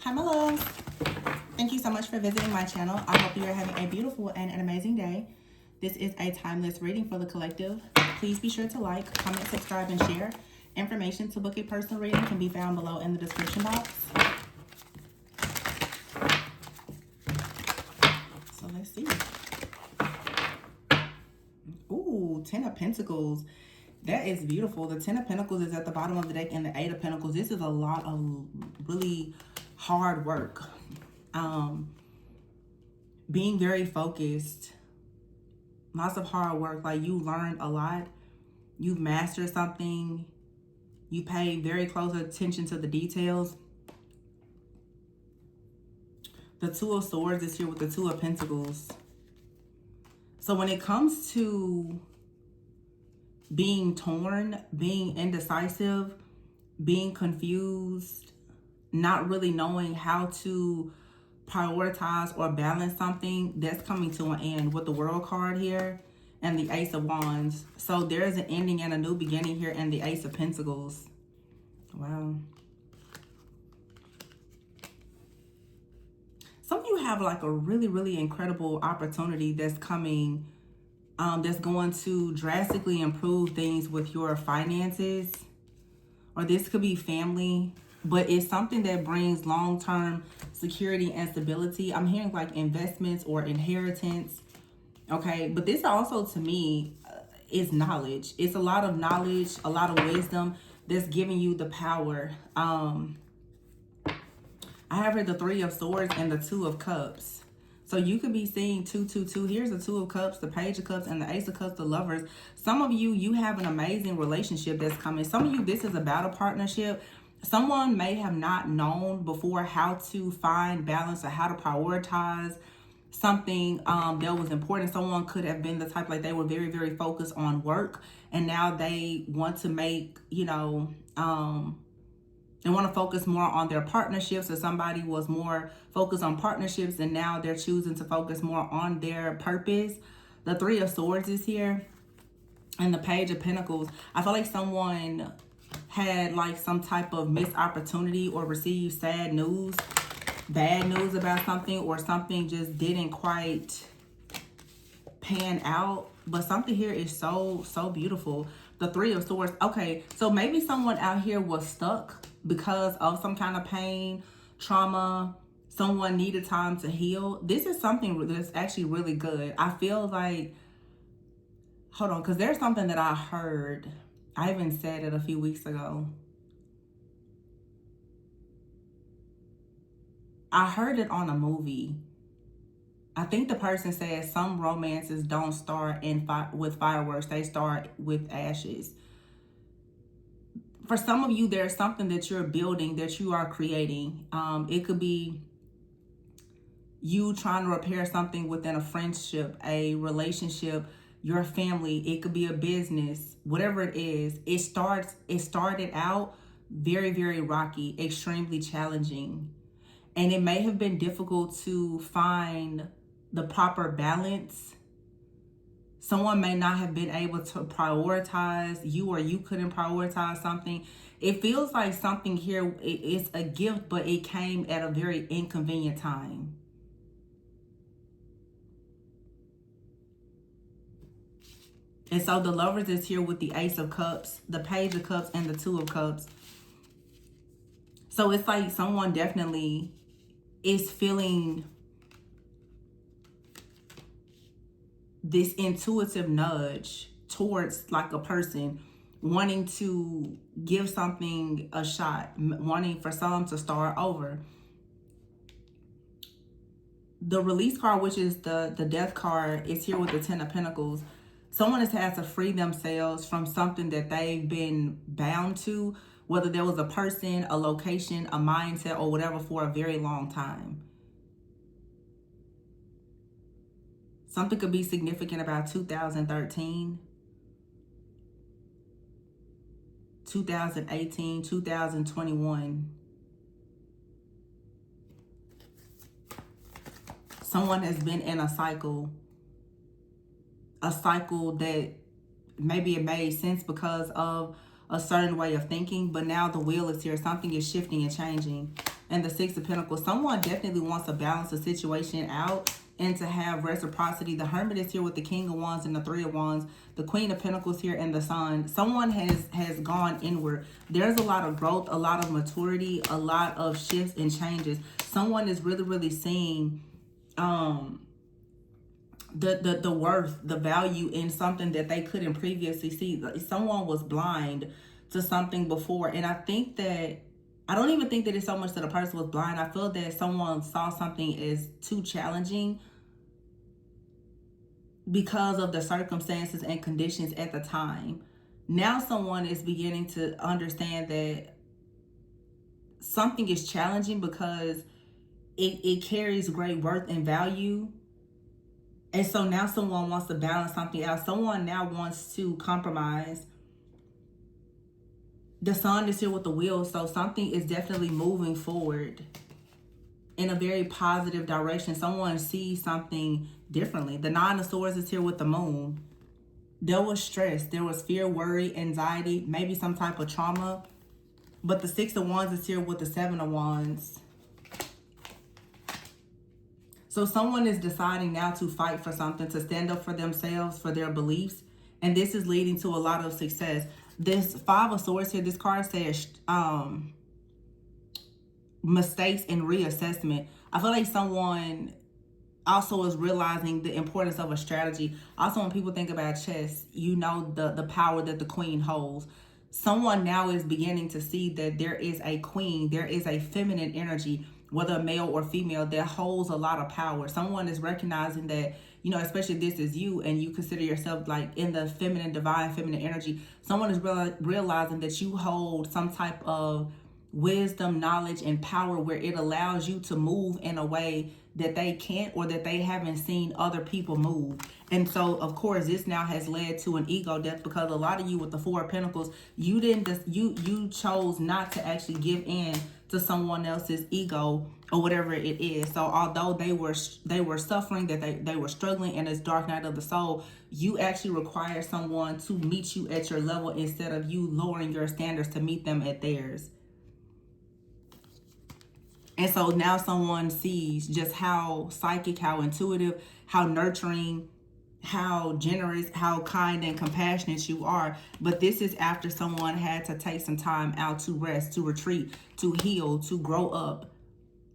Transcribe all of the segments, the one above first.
Hi, my loves. Thank you so much for visiting my channel. I hope you are having a beautiful and an amazing day. This is a timeless reading for the collective. Please be sure to like, comment, subscribe, and share. Information to book a personal reading can be found below in the description box. So let's see. Ooh, 10 of Pentacles. That is beautiful. The 10 of Pentacles is at the bottom of the deck, and the 8 of Pentacles. This is a lot of really hard work. Being very focused. Lots of hard work. Like, you learned a lot. You've mastered something. You pay very close attention to the details. The 2 of Swords is here with the 2 of Pentacles. So when it comes to being torn, being indecisive, being confused, not really knowing how to prioritize or balance something, that's coming to an end with the World card here and the Ace of Wands. So there's an ending and a new beginning here and the Ace of Pentacles. Wow. Some of you have like a really, really incredible opportunity that's coming, that's going to drastically improve things with your finances. Or this could be family, but it's something that brings long-term security and stability. I'm hearing like investments or inheritance. Okay, but this also to me is knowledge. It's a lot of knowledge, a lot of wisdom that's giving you the power. I have here the 3 of Swords and the 2 of Cups. So you could be seeing 2, 2, 2. Here's the 2 of Cups, the Page of Cups, and the Ace of Cups, the Lovers. Some of you, you have an amazing relationship that's coming. Some of you, this is about a partnership. Someone may have not known before how to find balance or how to prioritize something that was important. Someone could have been the type, like they were very, very focused on work, and now they want to make, you know, they want to focus more on their partnerships, or somebody was more focused on partnerships and now they're choosing to focus more on their purpose. The 3 of Swords is here and the Page of Pentacles. I feel like someone had like some type of missed opportunity or received sad news, bad news about something, or something just didn't quite pan out. But something here is so beautiful. The 3 of Swords. Okay, so maybe someone out here was stuck because of some kind of pain, trauma. Someone needed time to heal. This is something that's actually really good. I feel like, hold on, because there's something that I heard. I even said it a few weeks ago. I heard it on a movie. I think the person said some romances don't start with fireworks. They start with ashes. For some of you, there's something that you're building, that you are creating. It could be you trying to repair something within a friendship, a relationship, your family. It could be a business, whatever it is. It started out very, very rocky, extremely challenging. And it may have been difficult to find the proper balance. Someone may not have been able to prioritize you, or you couldn't prioritize something. It feels like something here is a gift, but it came at a very inconvenient time. And so the Lovers is here with the Ace of Cups, the Page of Cups, and the 2 of Cups. So it's like someone definitely is feeling this intuitive nudge towards like a person wanting to give something a shot, wanting for some to start over. The Release card, which is the Death card, is here with the 10 of Pentacles. Someone has had to free themselves from something that they've been bound to, whether there was a person, a location, a mindset, or whatever, for a very long time. Something could be significant about 2013, 2018, 2021. Someone has been in a cycle that maybe it made sense because of a certain way of thinking, but now the wheel is here. Something is shifting and changing. and the Six of Pentacles. Someone definitely wants to balance the situation out and to have reciprocity. The Hermit is here with the King of Wands and the Three of Wands. The Queen of Pentacles here and the Sun. Someone has gone inward. There's a lot of growth, a lot of maturity, a lot of shifts and changes. Someone is really, really seeing the worth, the value in something that they couldn't previously see. Someone was blind to something before. And I think that, I don't even think that it's so much that a person was blind. I feel that someone saw something as too challenging because of the circumstances and conditions at the time. Now someone is beginning to understand that something is challenging because it carries great worth and value. And so now someone wants to balance something out. Someone now wants to compromise. The Sun is here with the Wheel, so something is definitely moving forward in a very positive direction. Someone sees something differently. The Nine of Swords is here with the Moon. There was stress. There was fear, worry, anxiety, maybe some type of trauma. But the Six of Wands is here with the Seven of Wands. So someone is deciding now to fight for something, to stand up for themselves, for their beliefs. And this is leading to a lot of success. This Five of Swords here, this card says mistakes and reassessment. I feel like someone also is realizing the importance of a strategy. Also, when people think about chess, you know the power that the queen holds. Someone now is beginning to see that there is a queen, there is a feminine energy, whether male or female, that holds a lot of power. Someone is recognizing that, you know, especially this is you and you consider yourself like in the feminine, divine feminine energy. Someone is realizing that you hold some type of wisdom, knowledge, and power where it allows you to move in a way that they can't or that they haven't seen other people move. And so, of course, this now has led to an ego death because a lot of you with the Four of Pentacles, you chose not to actually give in to someone else's ego or whatever it is. So although they were suffering, that they were struggling in this dark night of the soul, you actually require someone to meet you at your level instead of you lowering your standards to meet them at theirs. And so now someone sees just how psychic, how intuitive, how nurturing, how generous, how kind and compassionate you are. But this is after someone had to take some time out to rest, to retreat, to heal, to grow up,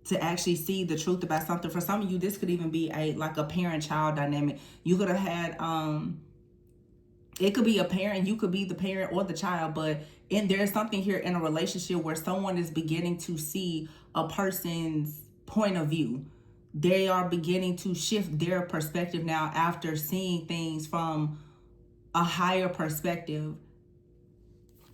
to actually see the truth about something. For some of you, this could even be like a parent-child dynamic. You could have had, it could be a parent, you could be the parent or the child, but there's something here in a relationship where someone is beginning to see a person's point of view. They are beginning to shift their perspective now after seeing things from a higher perspective.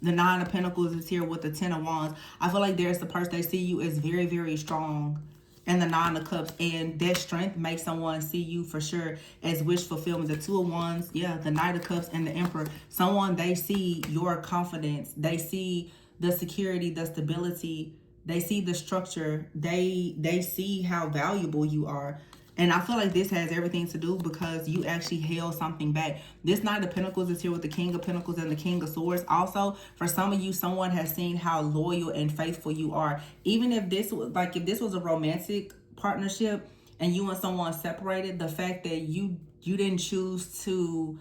The Nine of Pentacles is here with the Ten of Wands. I feel like there's the person, they see you as very, very strong. And the Nine of Cups, and that strength makes someone see you for sure as wish fulfillment. The Two of Wands, yeah, the Knight of Cups and the Emperor. Someone, they see your confidence. They see the security, the stability. They see the structure. They see how valuable you are. And I feel like this has everything to do because you actually held something back. This Knight of Pentacles is here with the King of Pentacles and the King of Swords. Also, for some of you, someone has seen how loyal and faithful you are. Even if this was if this was a romantic partnership and you and someone separated, the fact that you didn't choose to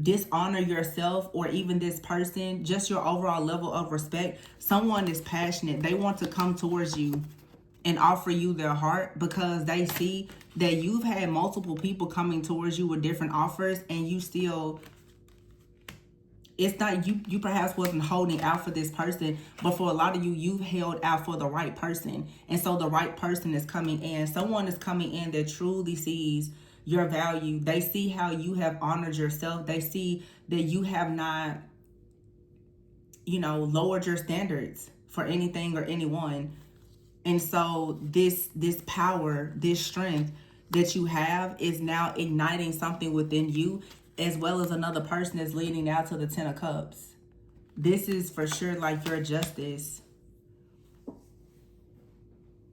dishonor yourself or even this person, just your overall level of respect. Someone is passionate. They want to come towards you and offer you their heart because they see that you've had multiple people coming towards you with different offers and you still, it's not, you perhaps wasn't holding out for this person, but for a lot of you, you've held out for the right person. And so the right person is coming in. Someone is coming in that truly sees your value. They see how you have honored yourself. They see that you have not, lowered your standards for anything or anyone. And so this power, this strength that you have is now igniting something within you, as well as another person is leading out to the Ten of Cups. This is for sure like your justice.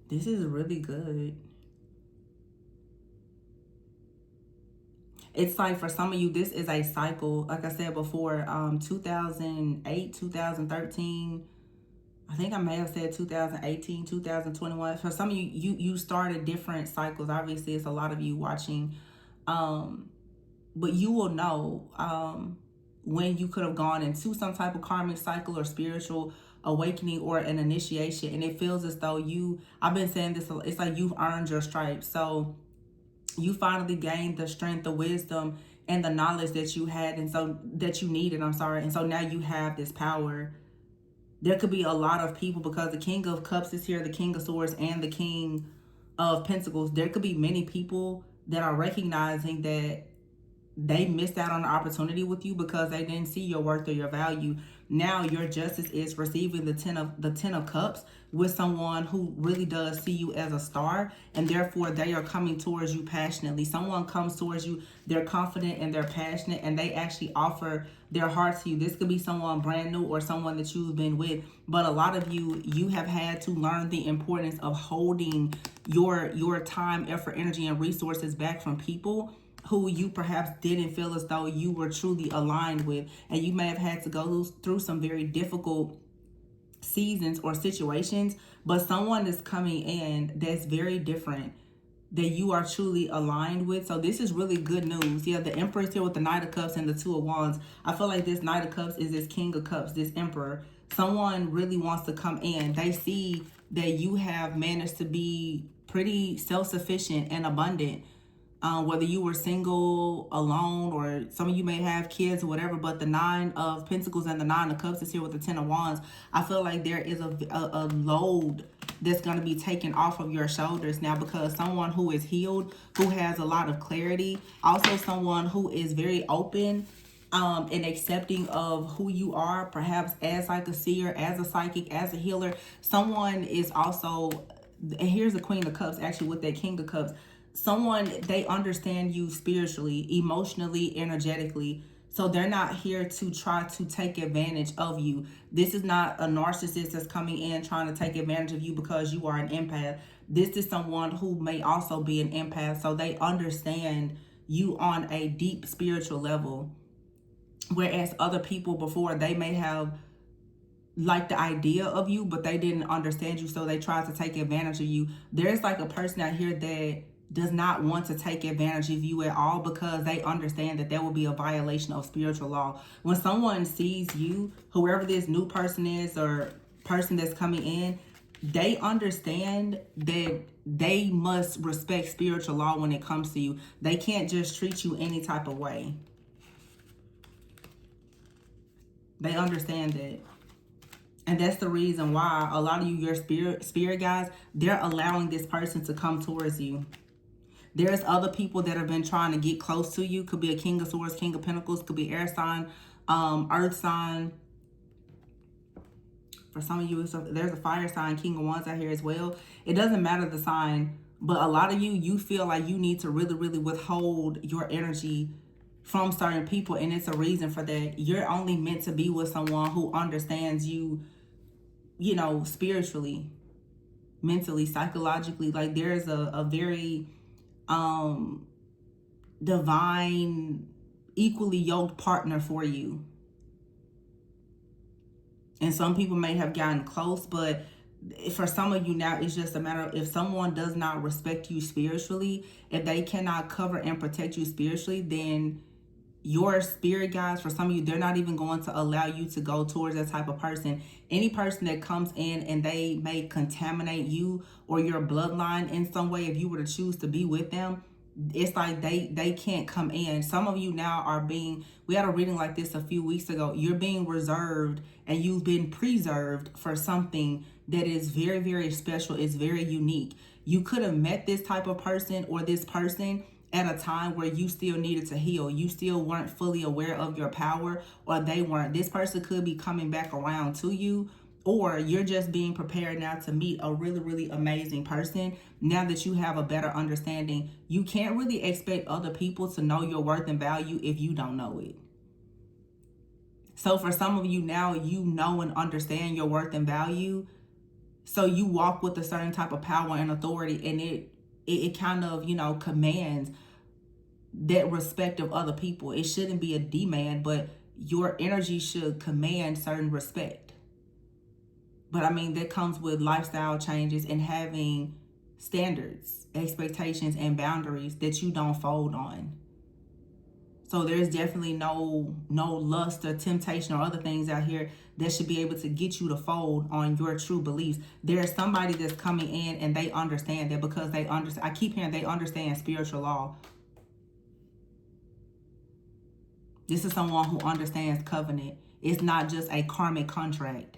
This is really good. It's like for some of you, this is a cycle. Like I said before, 2008, 2013. I think I may have said 2018, 2021. For some of you, you started different cycles. Obviously, it's a lot of you watching. But you will know when you could have gone into some type of karmic cycle or spiritual awakening or an initiation. And it feels as though I've been saying this, it's like you've earned your stripes. So you finally gained the strength, the wisdom, and the knowledge that you had, and so that you needed. I'm sorry. And so now you have this power. There could be a lot of people, because the King of Cups is here, the King of Swords, and the King of Pentacles. There could be many people that are recognizing that they missed out on the opportunity with you because they didn't see your worth or your value. Now your justice is receiving the 10 of Cups with someone who really does see you as a star, and therefore they are coming towards you passionately. Someone comes towards you, they're confident and they're passionate, and they actually offer their heart to you. This could be someone brand new or someone that you've been with, but a lot of you have had to learn the importance of holding your time, effort, energy, and resources back from people who you perhaps didn't feel as though you were truly aligned with. And you may have had to go through some very difficult seasons or situations, but someone is coming in that's very different, that you are truly aligned with. So this is really good news. Yeah, the Emperor is here with the Knight of Cups and the Two of Wands. I feel like this Knight of Cups is this King of Cups, this Emperor. Someone really wants to come in. They see that you have managed to be pretty self-sufficient and abundant. Whether you were single, alone, or some of you may have kids or whatever, but the Nine of Pentacles and the Nine of Cups is here with the Ten of Wands. I feel like there is a load that's going to be taken off of your shoulders now, because someone who is healed, who has a lot of clarity, also someone who is very open and accepting of who you are, perhaps as like a seer, as a psychic, as a healer. Someone is also, and here's the Queen of Cups actually with that King of Cups. Someone, they understand you spiritually, emotionally, energetically. So they're not here to try to take advantage of you. This is not a narcissist that's coming in trying to take advantage of you because you are an empath. This is someone who may also be an empath. So they understand you on a deep spiritual level. Whereas other people before, they may have like the idea of you, but they didn't understand you. So they tried to take advantage of you. There's like a person out here that does not want to take advantage of you at all, because they understand that there will be a violation of spiritual law. When someone sees you, whoever this new person is or person that's coming in, they understand that they must respect spiritual law when it comes to you. They can't just treat you any type of way. They understand that. And that's the reason why a lot of you, your spirit guys, they're allowing this person to come towards you. There's other people that have been trying to get close to you. Could be a King of Swords, King of Pentacles, could be air sign, earth sign. For some of you, there's a fire sign, King of Wands out here as well. It doesn't matter the sign, but a lot of you feel like you need to really, really withhold your energy from certain people, and it's a reason for that. You're only meant to be with someone who understands you, you know, spiritually, mentally, psychologically. Like there's a very divine, equally yoked partner for you. And some people may have gotten close, but for some of you now, it's just a matter of, if someone does not respect you spiritually, if they cannot cover and protect you spiritually, then your spirit guides, for some of you, they're not even going to allow you to go towards that type of person. Any person that comes in and they may contaminate you or your bloodline in some way, if you were to choose to be with them, it's like they can't come in. Some of you now are being, we had a reading like this a few weeks ago. You're being reserved and you've been preserved for something that is very, very special. It's very unique. You could have met this type of person or this person at a time where you still needed to heal. You still weren't fully aware of your power, or they weren't. This person could be coming back around to you, or you're just being prepared now to meet a really, really amazing person. Now that you have a better understanding, you can't really expect other people to know your worth and value if you don't know it. So for some of you now, you know and understand your worth and value. So you walk with a certain type of power and authority, and it kind of, you know, commands that respect of other people. It shouldn't be a demand, but your energy should command certain respect. But I mean, that comes with lifestyle changes and having standards, expectations, and boundaries that you don't fold on. So there's definitely no lust or temptation or other things out here that should be able to get you to fold on your true beliefs. There's somebody that's coming in and they understand that, because they understand. I keep hearing they understand spiritual law. This is someone who understands covenant. It's not just a karmic contract.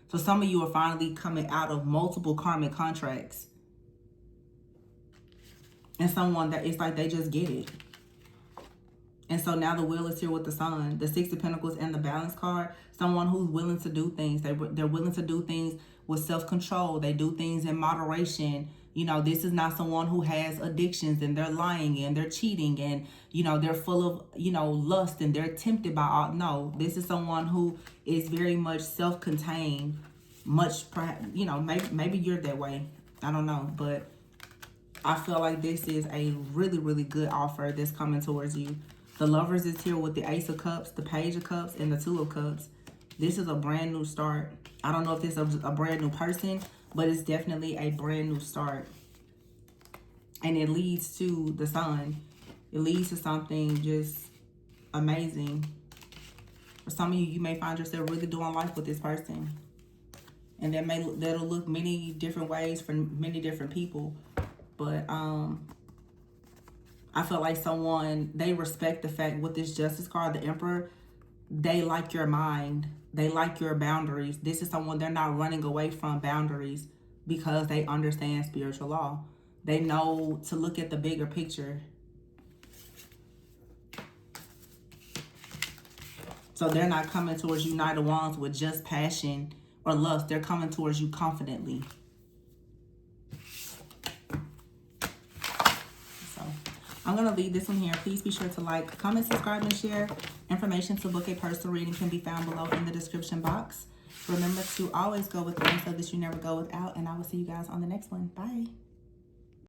So some of you are finally coming out of multiple karmic contracts. And someone that it's like they just get it. And so now the wheel is here with the sun, the Six of Pentacles, and the Balance card. Someone who's willing to do things. They're willing to do things with self-control. They do things in moderation. You know, this is not someone who has addictions and they're lying and they're cheating and, you know, they're full of, you know, lust and they're tempted by all. No, this is someone who is very much self-contained. Much, you know, maybe you're that way. I don't know. But I feel like this is a really, really good offer that's coming towards you. The Lovers is here with the Ace of Cups, the Page of Cups, and the Two of Cups. This is a brand new start. I don't know if this is a brand new person, but it's definitely a brand new start. And it leads to the sun. It leads to something just amazing. For some of you, you may find yourself really doing life with this person. And that'll look many different ways for many different people. But I feel like they respect the fact with this Justice card, the Emperor, they like your mind. They like your boundaries. This is someone, they're not running away from boundaries because they understand spiritual law. They know to look at the bigger picture. So they're not coming towards you, Knight of Wands, with just passion or lust. They're coming towards you confidently. I'm going to leave this one here. Please be sure to like, comment, subscribe, and share. Information to book a personal reading can be found below in the description box. Remember to always go within so that you never go without. And I will see you guys on the next one. Bye.